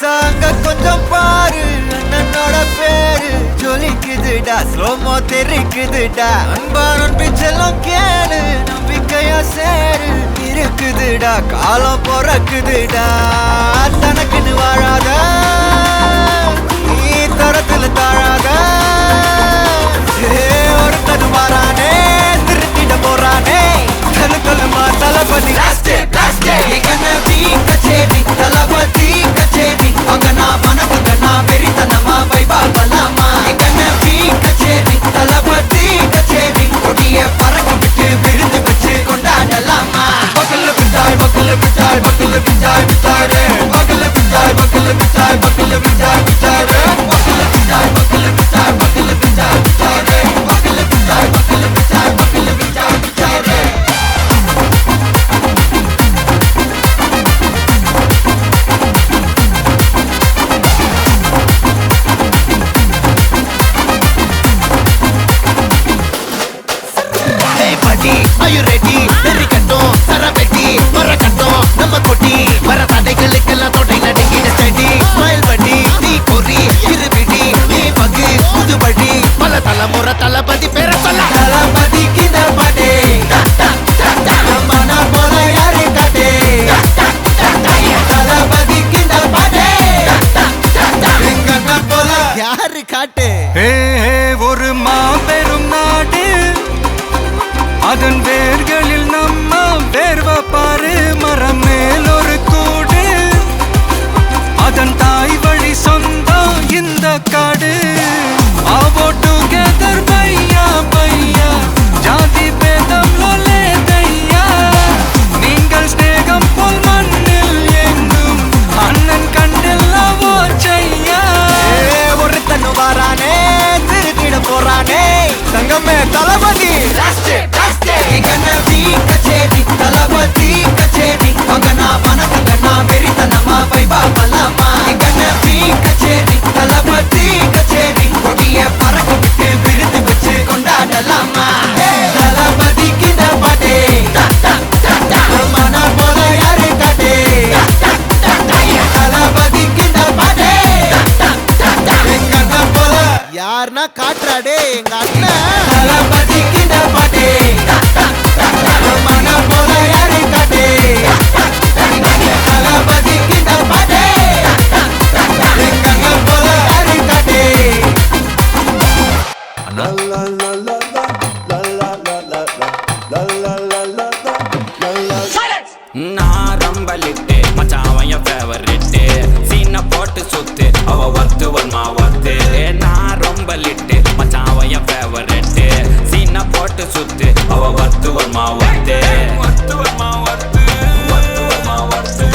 சாங்க கொஞ்சம் பாரு அண்ணனோட பேரு ஜொலிக்குதுடா ஸ்லோமோ தெரிக்குதுடா அன்பான பிச்செல்லாம் கேளு நம்பிக்கையா சேரு இருக்குதுடா காலம் பிறக்குதுடா தனக்குன்னு வாழாத நீ தரத்துல தாழாத ஒருத்தன் மாறானே திருத்திட போறானே கலுமா தளபதி தளபதி கச்சேரி அங்கனா மனவங்கனா வெறித்தனமா வைபா பலாமா எங்கன பி கச்சேரி தளபதி கச்சேரி கொடிய பறக்க விட்டு விருந்து வச்சு கொண்டாடலாமா பக்கல்ல விட்டாய் பக்கல்ல விட்டாய் பக்கல்ல விட்டாய் விட்டாரே பக்கல்ல விட்டாய் பக்கல்ல விட்டாய் பக்கல்ல விட்டாய் விட்டாரே பக்கல்ல விட்டாய் பக்கல்ல விட்டாய் பக்கல்ல விட்டாய் விட்டாரே பக்கல்ல விட்டாய் பக்கல்ல விட்டாய் பக்கல்ல விட்டாய் விட்டாரே Are you ready? Terikattom, Saraveti, Marakattom, Namma Koti, Varathadegalukella Thodai Nadingida steady, Smile buddy, Nee Kori, Iruvidi, Nee Pagi, Pudu buddy, Pala Thalamura Thalapathy pera solla, Thalapathy kinda pade, Namana pola yaru kate, Thalapathy kinda pade, Engana pola yaru kate. Hey, oru maaperum naadu அதன் வேர்களில் நம்ம வேர்வ பாரு மரம் மேல் ஒரு கூடு அதன் தாய் வழி சொந்தம் இந்த காடு ஆவோ டுகெதர் பையா பையா ஜாதி பேதம் லோலே தையா நீங்கள் ஸ்நேகம் போல் மண்ணில் எங்கும் அண்ணன் கண்டெல்லவோ செய்யா ஒருத்தன் வாரானே திருத்திட போறானே தங்கமே தளபதி எங்கன பி கச்சேரி தளபதி கச்சேரி அங்கனா மனவங்கனா வெறித்தனமா வைபா பலாமா எங்கன பி கச்சேரி தளபதி கச்சேரி கொடிய பறக்க விட்டு விருந்து வச்சு கொண்டாடலாமா தளபதி கிட்ட பாட்டே மன போல யாரு காட்டே தளபதி கிட்ட பாட்டே எங்கன போல யாருன்னா காட்டுறாடே எங்க அண்ணன் தளபதி கிட்ட பாட்டே மன போல யாரு காட்டே தளபதி கிட்ட பாட்டே எங்க அண்ணன் போல யாரு காட்டே நான் ரொம்ப லிட்டு மச்சான் என் ஃபேவரிட்டு சீனை போட்டு சுத்து அவ ஒர்த்து வருமா ஒர்த்து நான் ரொம்ப லிட்டு மச்சான் என் ஃபேவரிட்டு சீனை போட்டு சுத்து அவ ஒர்த்து வருமா ஒர்த்து ஒர்த்து வருமா ஒர்த்து ஒர்த்து வருமா ஒர்த்து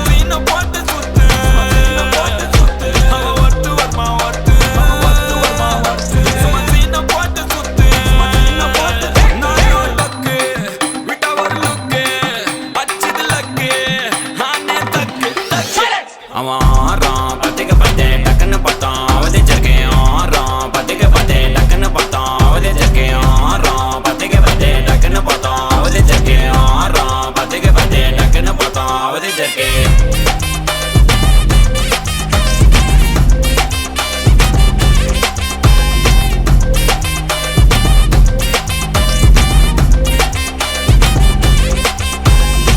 சீனை போட்டு சுத்து போட்டு சுத்து அவ ஒர்த்து வருமா ஒர்த்து ஒர்த்து வருமா ஒர்த்து சீனை போட்டு சுத்து போட்டு நான் லக்கு விட்ட ஒரு லுக்கு அச்சது லக்கு ஆனே தக்கு அவன் ஆறான் பத்திக்க பத்தே டக்குன்னு பார்த்தான் அவதே ஜர்க்கேன் ஆறான் பத்திக்க பத்தே டக்குன்னு பார்த்தான் அவதே ஜர்க்கேன் ஆறான் பத்திக்க பத்தே டக்குன்னு பார்த்தான் அவதே ஜர்க்கேன் ஆறான் பத்திக்க பத்தே டக்குன்னு பார்த்தான் அவதே ஜர்க்கேன்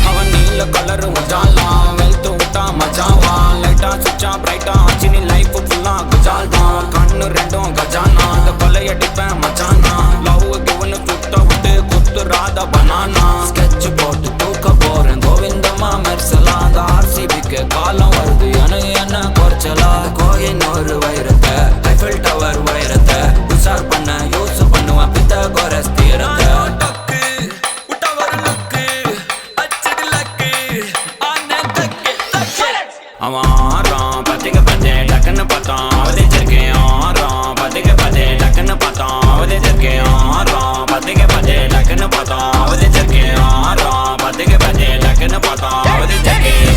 அவன் நீல கலரு உஜாலாம் வெல்த்து விட்டா மஜாவா லைட்டா சுச்சா பிரைட்டா ஆச்சினி லைஃப் ஃபுல்லா குஜால் தான் கண்ணு ரெண்டும் கஜானா அந்த கொலையடிப்பேன் மச்சானா லவ் கிவனு சுத்த விட்டு குத்துறாத பனானா ஸ்கெட்ச் போட்டு தூக்க போறேன் கோவிந்தமா மெர்சலா அந்த ஆர்சிபிக்கு காலம் வருது என்ன குறைச்சலா கோயினூர் வைரத்தை ஐஃபில் டவர் வைரத்தை உஷார் பண்ண யூஸ் பண்ணுவேன் பித்த கோரஸ் தீரத்தை அவன் ஆறான் பத்திக்க பத்தே டக்குன்னு பார்த்தான் அவதே ஜர்க்கேன் ஆறான் பத்திக்க பத்தே டக்குன்னு பார்த்தான் அவதே ஜர்க்கேன் ஆறான் பத்திக்க பத்தே டக்குன்னு பார்த்தான் அவதே ஜர்க்கேன் ஆறான் பத்திக்க பத்தே டக்குன்னு பார்த்தான் அவதே ஜர்க்கேன்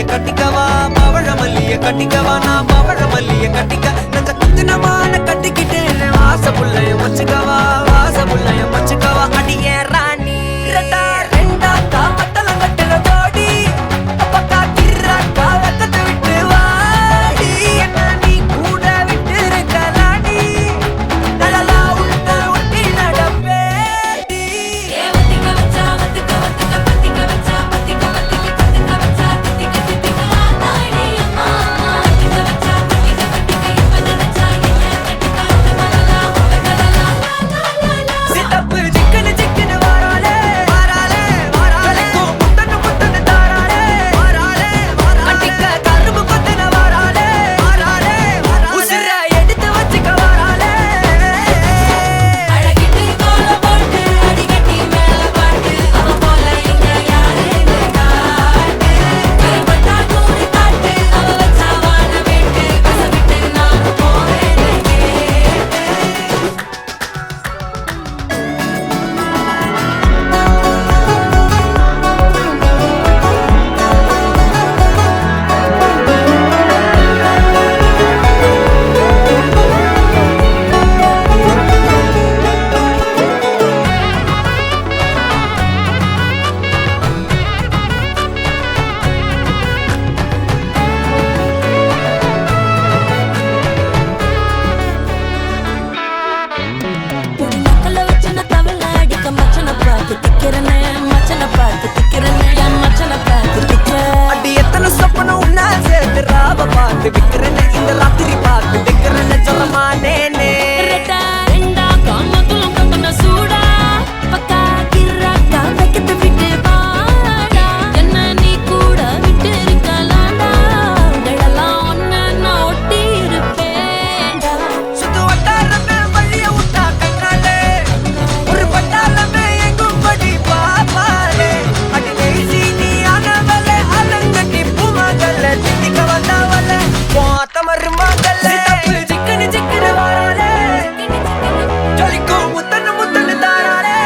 மல்லிய கட்டிக்கவா பவழ மல்லிய கட்டிக்கவா நான் பவழ மல்லிய கட்டிக்க நஞ்ச குத்துனமான கட்டிக்கிட்டு வாச புள்ளைய வச்சுக்கவா வாச புள்ளைய வச்சுக்கவா அடியே ராணி ரெண்டா ரெண்டா காமட்டல கட்டுற ஜோடி பக்கா கிராக்கா வெக்கத்தை விட்டு வாடி என்ன நீ கூட விட்டு இருக்கலாடி நலலா உள்ள ஒட்டி நடப்பேடி ஏவத்திக்க வச்சா வத்திக்க வத்திக்க பத்திக்க வச்சா பத்திக்க வத்திக்க கத்திக்க வச்சா தித்திக்க தித்திக்க ஆத்தாடி அம்மா கத்திக்க வச்சா கத்திக்க கத்திக்க இப்ப நினைச்சா என்ன கட்டிக்க அந்த மலலா உலகலலா சித்தப்பு சிக்கனு சிக்கனு வாராலே வாராலே வாராலே முத்தனு முத்தனு தாராலே வாராலே வாராலே கட்டிக்க கரும்பு கொத்தன வாராலே வாராலே வாராலே உசிர எடுத்து வச்சுக்க வாராலே அழகிட்டு கோல போட்டு அடிகட்டி மேல பாட்டு அவ போல இங்க யாருன்னு காட்டு கருப்பட்டா கூறி காட்டு அவ வச்சா வாழ வேட்டு கசவிட்டு நானும் போவேன் பொடி மக்கள வச்சு நான் தவள அடிக்க மச்சனை பார்த்து திக்கிறனே மச்சனை பார்த்து திக்கிறனே என் மச்சனை பார்த்து திக்கிறேன் அடி எத்தனை சொப்பன உன்னா சேர்த்து ராவ பார்த்து விக்கிறேன்னு இந்த ராத்திரி பார்த்து விக்கிறேன்னு சொல்லமானேனே ரெட்டா ரெண்டா காமத்துலம் கம்பன சூடா பக்கா கிராக்கா வைக்கத்தை விட்டு வாடா என்ன நீ கூட விட்டு இருக்கலாம்டா நிழலாம் ஒன்னு நான் ஒட்டி இருப்பேன்டா சுத்து வட்டாரமே வழிய விட்டா கண்ணாலே ஒரு பட்டாளமே எங்கும் படி பாப்பாலே அடி நெய்சி நீ ஆனவளே அலங்கட்டி பூமகல்ல திட்டிக்க வந்தவளே போத்த மருமகல்ல சிக்கனு சிக்கனு வாராலே ஜொலிக்கும் முத்தனு முத்தனு தாராலே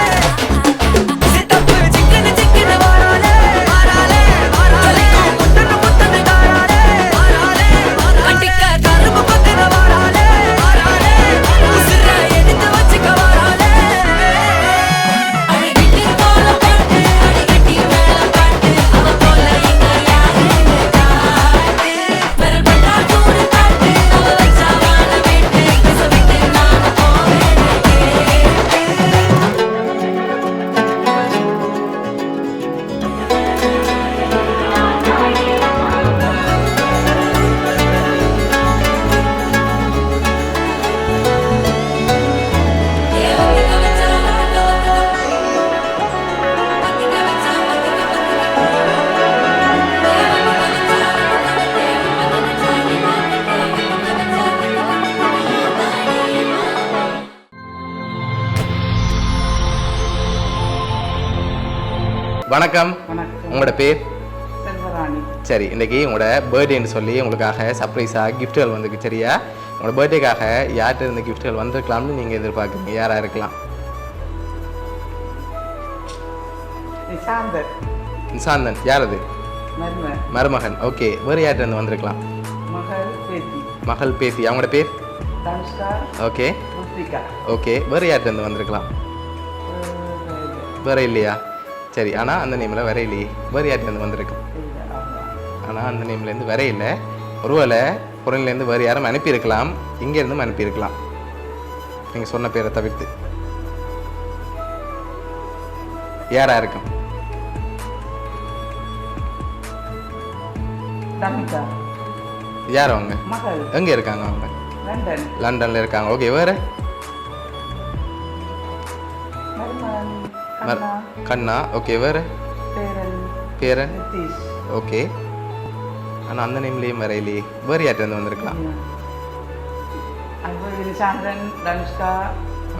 சித்தப்பு சிக்கனு சிக்கனு வாராலே வாராலே வாராலே முத்தனு முத்தனு தாராலே வாராலே கட்டிக்க கரும்பு கொத்தன வாராலே வாராலே உசிர எடுத்து வச்சுக்க வாராலே அழகிட்டு கோல போட்டு அடிகட்டி மேல பாட்டு அவ போல இங்க யாருன்னு காட்டு பெரும்பட்டா கூறு காட்டு அவ வச்சா வாழ வேட்டு கசவிட்டு நானும் போவேன் ஏவத்திக்க வச்சா வத்திக்க வத்திக்க வச்சா பத்திக்க பத்திக்க வணக்கம். வணக்கம். உங்களோட பேர்? செல்வராணி. சரி, இன்னைக்கு உங்களோட பர்த்டேன்னு சொல்லி உங்களுக்காக சர்ப்ரைஸாக கிஃப்ட்டுகள் வந்துருக்கு. சரியா? உங்களோட பர்த்டேக்காக யார்கிட்ட இருந்து கிஃப்ட்டுகள் வந்திருக்கலாம்னு நீங்கள் எதிர்பார்க்குறீங்க? யாராக இருக்கலாம்? நிசாந்தர் நிசாந்தன். யார் அது? மரும மருமகன். ஓகே. வேறு யார்கிட்ட இருந்து வந்திருக்கலாம்? மகள் பேத்தி மகள் பேத்தி. அவங்களோட பேர்? தனுஷ்கா ஓகே ருத்திகா. ஓகே. வேறு யார்கிட்ட இருந்து வந்திருக்கலாம்? வேறு இல்லையா? சரி, ஆனால் அந்த நேமில் வேற இல்லையே. வேறு யார்கிட்ட இருந்து வந்திருக்கு? ஆனால் அந்த நேம்லேருந்து வேற இல்லை. ஒருவேளை புறநிலேருந்து வேறு யாரும் அனுப்பியிருக்கலாம், இங்கேருந்தும் அனுப்பியிருக்கலாம், நீங்கள் சொன்ன பேரை தவிர்த்து. யாராக இருக்கும்? தமிகா யார் அவங்க? மகள் எங்கே இருக்காங்க அவங்க? லண்டன். லண்டனில் இருக்காங்க. ஓகே. வேறு? மருமகன் கண்ணா கண்ணா. ஓகே. வேறு? பேரன் பேரன். நிதிஷ். ஓகே. ஆனால் அந்த நேம்லேயும் வேற இல்லையே. வேறு யார்கிட்ட வந்திருக்கலாம்? அப்புறம் நிசாந்தன் தனுஷ்கா.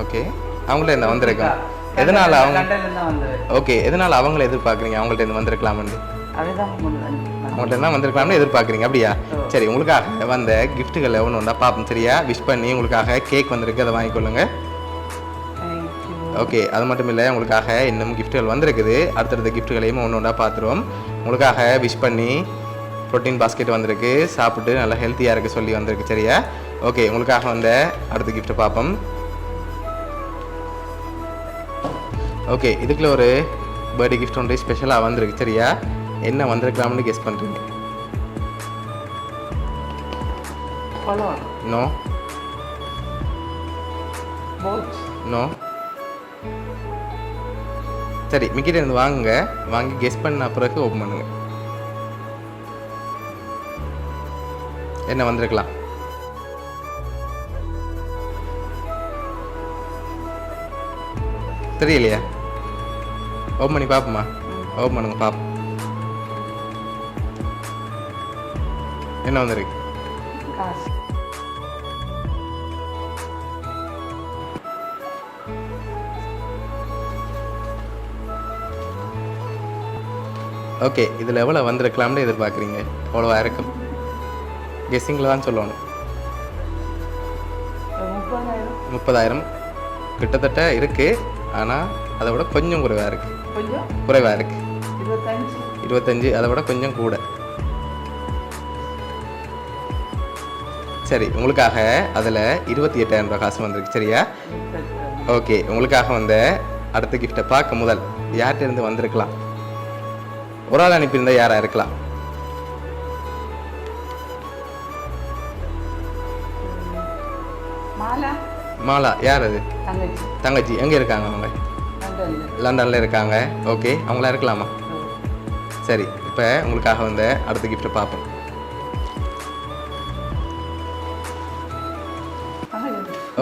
ஓகே. அவங்கள என்ன வந்திருக்கோம்? எதனால் அவங்க? லண்டன்ல தான் வந்தது. ஓகே. எதனால் அவங்கள எதிர்பார்க்குறீங்க? அவங்கள்ட்ட இருந்து வந்திருக்கலாம்னு? அதுதான் அவங்கள்ட்ட தான் வந்திருக்கலாம்னு எதிர்பார்க்குறீங்க. அப்படியா? சரி, உங்களுக்காக வந்த கிஃப்ட்டுகளை ஒன்று ஒன்றா பார்ப்போம். சரியா? விஷ் பண்ணி உங்களுக்காக கேக் வந்திருக்கு, அதை வாங்கிக்கொள்ளுங்க. ஓகே. அது மட்டும் இல்லை, உங்களுக்காக இன்னும் கிஃப்ட்டுகள் வந்திருக்குது. அடுத்தடுத்த கிஃப்ட்டுகளையும் ஒன்று ஒன்றா பார்த்துருவோம். உங்களுக்காக விஷ் பண்ணி ப்ரோட்டீன் பாஸ்கெட் வந்திருக்கு, சாப்பிட்டு நல்லா ஹெல்த்தியாக இருக்க சொல்லி வந்திருக்கு. சரியா? ஓகே, உங்களுக்காக வந்த அடுத்த கிஃப்ட்டை பார்ப்போம். ஓகே, இதுக்குள்ள ஒரு பர்த்டே கிஃப்ட் ஒன்று ஸ்பெஷலாக வந்திருக்கு. சரியா? என்ன வந்திருக்கலாம்னு கெஸ் பண்ணுறீங்க? பழம் நோ போட்ஸ் நோ. சரி, மிக்கிட்ட இருந்து வாங்குங்க, வாங்கி கெஸ் பண்ண பிறகு ஓப்பன் பண்ணுங்க. என்ன வந்திருக்கலாம்? தெரியலையா? ஓப்பன் பண்ணி பார்ப்போமா? ஓப்பன் பண்ணுங்க பார்ப்போம். என்ன வந்திருக்கு? காசு ஓகே, இதில் எவ்வளோ வந்திருக்கலாம்னு எதிர்பார்க்குறீங்க? எவ்வளோவா இருக்கும்? கெஸ்ஸிங்கில் தான் சொல்லணும். 30,000 30,000 கிட்டத்தட்ட இருக்குது, ஆனால் அதை விட கொஞ்சம் குறைவாக இருக்குது. கொஞ்சம் குறைவாக இருக்குது. 25 25, அதை விட கொஞ்சம் கூட. சரி, உங்களுக்காக அதில் 28,000 ரூபாய் காசு வந்திருக்கு. சரியா? ஓகே, உங்களுக்காக வந்த அடுத்த கிஃப்ட்டை பார்க்க முதல் யார்கிட்ட இருந்து வந்திருக்கலாம்? ஒரு ஆள் அனுப்பியிருந்தா யாராக இருக்கலாம்? மாலா மாலா. யார் அது? தங்கச்சி தங்கச்சி. எங்கே இருக்காங்க அவங்க? லண்டன்ல லண்டனில் இருக்காங்க. ஓகே, அவங்களா இருக்கலாமா? சரி, இப்போ உங்களுக்காக வந்த அடுத்த கிஃப்ட்டை பார்ப்போம்.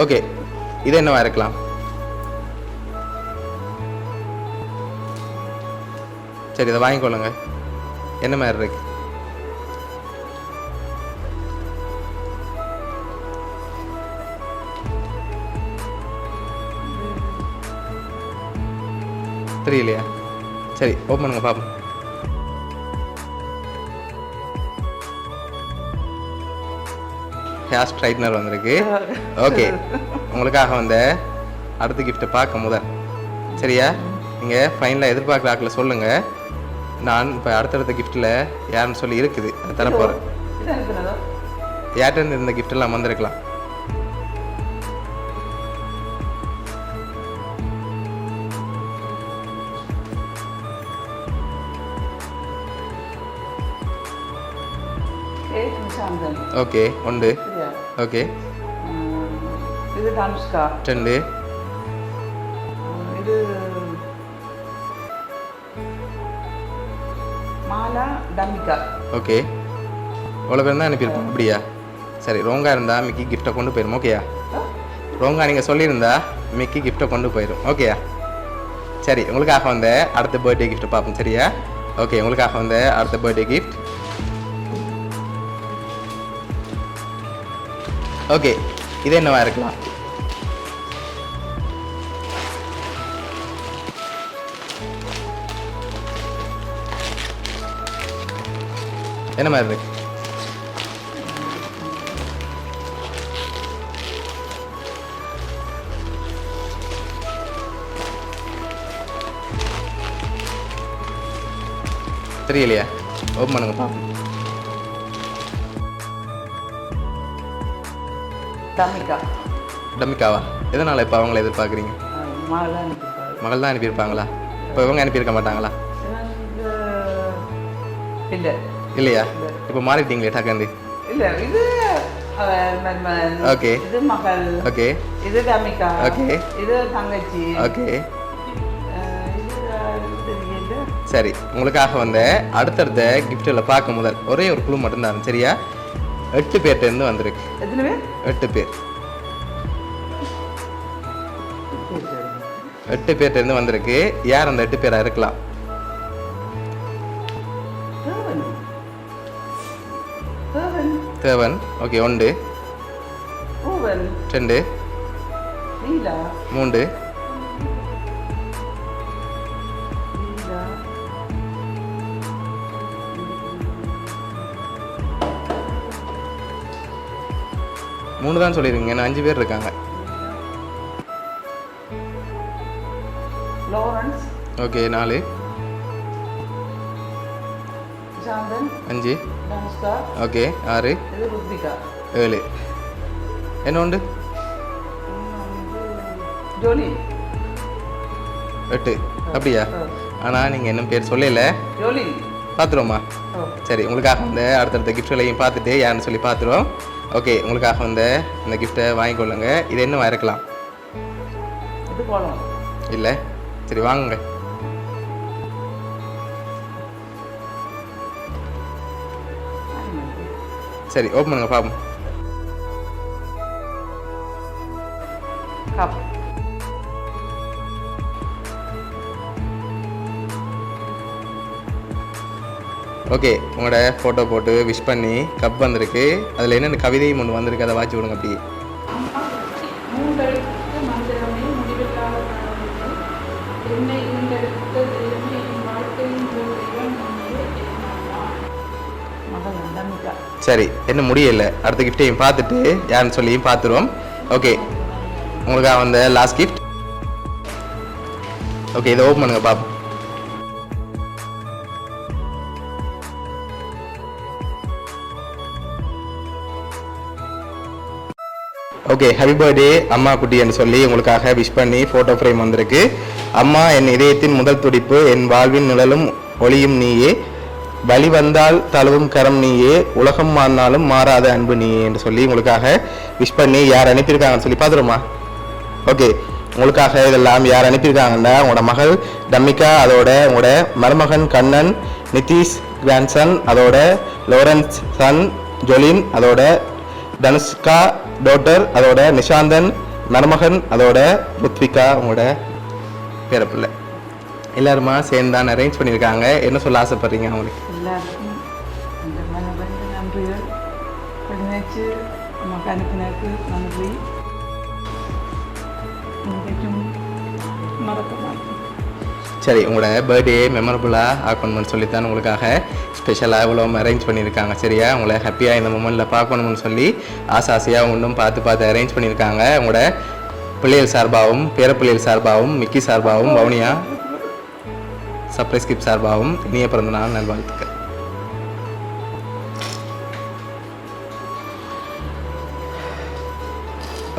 ஓகே, இது என்னவா இருக்கலாம்? சரி, இதை வாங்கிக்கொள்ளுங்க. என்ன மாதிரி இருக்கு? தெரியலையா? சரி, ஓப்பன் பண்ணுங்க பார்ப்போம். ஹேர் ஸ்ட்ரைட்னர் வந்திருக்கு. ஓகே, உங்களுக்காக வந்த அடுத்த கிஃப்ட்டை பார்க்க முதல். சரியா? நீங்கள் ஃபைனலாக எதிர்பார்க்குற ஆக்கில் சொல்லுங்கள். நான் இப்போ அடுத்தடுத்த கிஃப்ட்டில் யாருன்னு சொல்லி இருக்குது, அது தரப்போகிறேன். இது அனுப்புனதோ யார்கிட்ட இந்த கிஃப்டெல்லாம் வந்திருக்கலாம்? கேக் நிஷாந்தன் ஓகே, ஒன்று. சரியா ஓகே, இது தனுஷ்கா 2. இது மாலா டமிகா ஓகே, இவ்வளோ பேர் தான் அனுப்பியிருப்போம். அப்படியா? சரி, ரோங்கா இருந்தால் மிக்கி கிஃப்ட்டை கொண்டு போயிடும். ஓகேயா? ரோங்கா நீங்கள் சொல்லியிருந்தா மிக்கி கிஃப்ட்டை கொண்டு போயிடும். ஓகேயா? சரி, உங்களுக்காக வந்த அடுத்த பர்த்டே கிஃப்ட்டை பார்ப்போம். சரியா? ஓகே, உங்களுக்காக வந்த அடுத்த பர்த்டே கிஃப்ட். ஓகே, இது என்னவா இருக்கலாம்? என்ன மாதிரி இருக்கு? தெரியலையா? ஓப்பன் பண்ணுங்க பார்ப்போம். டமிகா டமிக்காவா? எதனால் இப்போ அவங்கள எதிர்பார்க்குறீங்க? மாலா அனுப்பிப்பாரு மகள் தான் அனுப்பியிருப்பாங்களா? இப்போ இவங்க அனுப்பியிருக்க மாட்டாங்களா? இல்லை இல்லையா? இப்போ மாறிட்டீங்களே டக்கண்டு. இல்லை இது மருமகன். ஓகே. இது மகள். ஓகே இது டமிகா. ஓகே. இது தங்கச்சி. ஓகே, இது தெரியல. சரி, உங்களுக்காக வந்த அடுத்தடுத்த கிஃப்ட்டில் பார்க்க முதல் ஒரே ஒரு குழு மட்டும்தான். சரியா? 8 பேர்கிட்டேருந்து வந்திருக்கு. எத்தனை பேர்? 8 பேர். 8 பேர்கிட்டேருந்து வந்திருக்கு. யார் அந்த 8 பேராக இருக்கலாம்? தேவன். தேவன். தேவன். ஓகே, 1, பூவன். 2, லீலா. 3, லீலா. 3 தான் சொல்லிடுங்க. இன்னும் 5 பேர் இருக்காங்க. Lawrence. Okay, 4, Shanthan 5 Dhanushka okay 6 இது ருத்விகா 7 என்ன உண்டு ஜோலி 8 அப்படியா ஆனால் நீங்கள் இன்னும் பேர் சொல்லல ஜோலி பார்த்துருவோமா ஓ சரி உங்களுக்காக வந்து அடுத்தடுத்த கிஃப்ட்களையும் பார்த்துட்டு யாருன்னு சொல்லி பார்த்துருவோம் ஓகே உங்களுக்காக வந்து இந்த கிஃப்ட்டை வாங்கிக்கொள்ளுங்க இது இன்னும் இருக்கலாம் இது போகலாம் இல்லை சரி வாங்குங்க சரி ஓப்பன் பண்ணுங்க பாப்போம் கப் ஓகே உங்களோட ஃபோட்டோ போட்டு விஷ் பண்ணி கப் வந்திருக்கு அதில் என்னென்ன கவிதையும் ஒன்று வந்திருக்கு அதை வாட்சி விடுங்க அப்படி மூன்றெழுத்து மந்திரமே முடிவில்லாத கனவுகள் என்னை ஈண்டெடுத்த தெய்வமே என் வாழ்க்கையின் ஒரு தெய்வம் நீயே என் அம்மா. மகள் நம்பிக்கா சரி என்ன முடியல அடுத்த கிஃப்ட்டையும் பார்த்துட்டு யாருன்னு சொல்லியும் பார்த்துருவோம் ஓகே உங்களுக்காக வந்த லாஸ்ட் கிஃப்ட் ஓகே இதை ஓப்பன் பண்ணுங்க பாப்போம் ஓகே ஹாப்பி பர்த்டே அம்மா குட்டின்னு சொல்லி உங்களுக்காக விஷ் பண்ணி ஃபோட்டோ ஃப்ரேம் வந்திருக்கு அம்மா என் இதயத்தின் முதல் துடிப்பு என் வாழ்வின் நிழலும் ஒளியும் நீயே வழி வந்தால் தழுவும் கரம் நீயே உலகம் மாறினாலும் மாறாத அன்பு நீயே என்று சொல்லி உங்களுக்காக விஷ் பண்ணி யார் அனுப்பியிருக்காங்கன்னு சொல்லி பார்த்துருமா ஓகே உங்களுக்காக இதெல்லாம் யார் அனுப்பியிருக்காங்கன்னா உங்களோட மகள் டம்மிகா அதோட உங்களோட மருமகன் கண்ணன் நிதிஷ் கிராண்ட்சன் அதோட லோரன்ஸ் சன் ஜொலின் அதோட தனுஷ்கா டாட்டர் அதோட நிஷாந்தன் மருமகன் அதோட ருத்விகா உங்களோட பேரப்பிள்ளை எல்லாருமா சேர்ந்து தான் அரேஞ்ச் பண்ணியிருக்காங்க என்ன சொல்ல ஆசைப்படுறீங்க அவங்களுக்கு எல்லாருக்கும் அந்த மனவந்த நன்றிகள் நினைச்சு நமக்கு அனுப்பினருக்கு நன்றி இன்றைக்கும் மறக்க மாட்டேன் சரி உங்களோட பர்த்டே மெமரபுளாக ஆக்கணும்னு சொல்லித்தான் உங்களுக்காக ஸ்பெஷலாக இவ்வளோ அரேஞ்ச் பண்ணியிருக்காங்க சரியா உங்களை ஹாப்பியாக இந்த மொமெண்ட்டில் பார்க்கணும்னு சொல்லி ஆசையாக ஒன்றும் பார்த்து அரேஞ்ச் பண்ணியிருக்காங்க உங்களோட பிள்ளைகள் சார்பாகவும் பேரப்பிள்ளைகள் சார்பாகவும் மிக்கி சார்பாகவும் வவுனியா சர்ப்ரைஸ் கிஃப்ட் சார்பாகவும் இனிய பிறந்த நாள் நல்வாழ்த்துக்கள்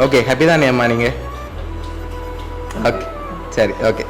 ஓகே ஹாப்பி தானே அம்மா நீங்கள் ஓகே சரி ஓகே